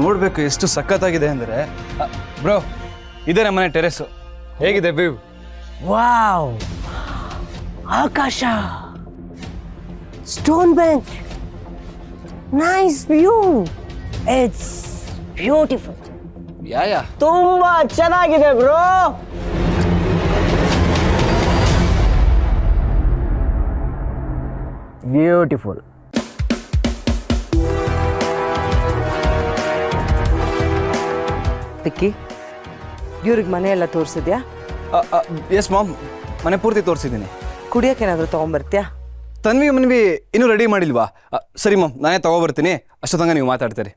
ನೋಡಬೇಕು ಎಷ್ಟು ಸಖತ್ತಾಗಿದೆ ಅಂದರೆ ಬ್ರೋ ಇದೇ ನಮ್ಮನೆ ಟೆರೆಸ್ಸು ಹೇಗಿದೆ ವ್ಯೂ ವಾವ್ ಆಕಾಶ stone bench nice view it's beautiful yeah ತುಂಬಾ ಚೆನ್ನಾಗಿದೆ ಬ್ರೋ ಬ್ಯೂಟಿಫುಲ್ ವಿಕ್ಕಿ ಇವ್ರಿಗೆ ಮನೆ ಎಲ್ಲ ತೋರಿಸಿದ್ಯಾ ಎಸ್ ಮಾಮ್ ಮನೆ ಪೂರ್ತಿ ತೋರಿಸಿದ್ದೀನಿ ಕುಡಿಯೋಕ್ಕೇನಾದರೂ ತೊಗೊಂಬರ್ತೀಯಾ ತನ್ವಿ ಮನ್ವಿ ಇನ್ನೂ ರೆಡಿ ಮಾಡಿಲ್ವಾ ಸರಿ ಮಾಮ್ ನಾನೇ ತಗೊಬರ್ತೀನಿ ಅಷ್ಟೊತ್ತಂಗ ನೀವು ಮಾತಾಡ್ತೀರಿ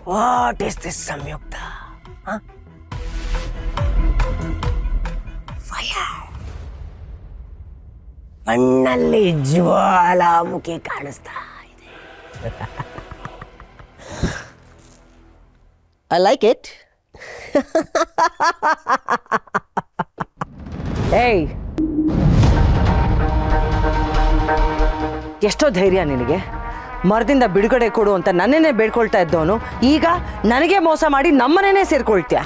ವಾಟ್ ಇಸ್ ದಿಸ್ ಸಂಯುಕ್ತ ಫೈರ್ ಮಣ್ಣಲ್ಲಿ ಜ್ವಾಲಾಮುಖಿ ಕಾಣಿಸ್ತಾ ಇದೆ ಐ ಲೈಕ್ ಇಟ್ ಏಯ್ ಎಷ್ಟೋ ಧೈರ್ಯ ನಿನಗೆ ಮರದಿಂದ ಬಿಡುಗಡೆ ಕೊಡು ಅಂತ ನನ್ನೇನೆ ಬೇಡ್ಕೊಳ್ತಾ ಇದ್ದವನು ಈಗ ನನಗೆ ಮೋಸ ಮಾಡಿ ನಮ್ಮನೇನೆ ಸೇರ್ಕೊಳ್ತೀಯ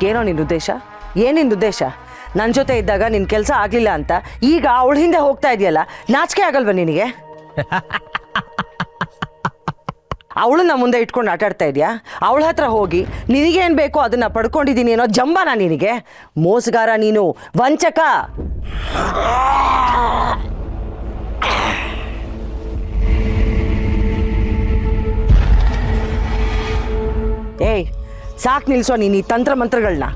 ಏನೋ ನಿನ್ನ ಉದ್ದೇಶ ಏನಿನ ಉದ್ದೇಶ ನನ್ನ ಜೊತೆ ಇದ್ದಾಗ ನಿನ್ನ ಕೆಲಸ ಆಗಲಿಲ್ಲ ಅಂತ ಈಗ ಅವಳ ಹಿಂದೆ ಹೋಗ್ತಾ ಇದೆಯಲ್ಲ ನಾಚಿಕೆ ಆಗಲ್ವ ನಿನಗೆ ಅವಳನ್ನ ಮುಂದೆ ಇಟ್ಕೊಂಡು ಆಟಾಡ್ತಾ ಇದೆಯಾ ಅವಳ ಹತ್ರ ಹೋಗಿ ನಿನಗೇನು ಬೇಕೋ ಅದನ್ನ ಪಡ್ಕೊಂಡಿದ್ದೀನಿ ಅನ್ನೋ ಜಂಬನ ನಿನಗೆ ಮೋಸಗಾರ ನೀನು ವಂಚಕ ಏಯ್ ಸಾಕು ನಿಲ್ಸೋ ನೀನು ಈ ತಂತ್ರ ಮಂತ್ರಗಳನ್ನ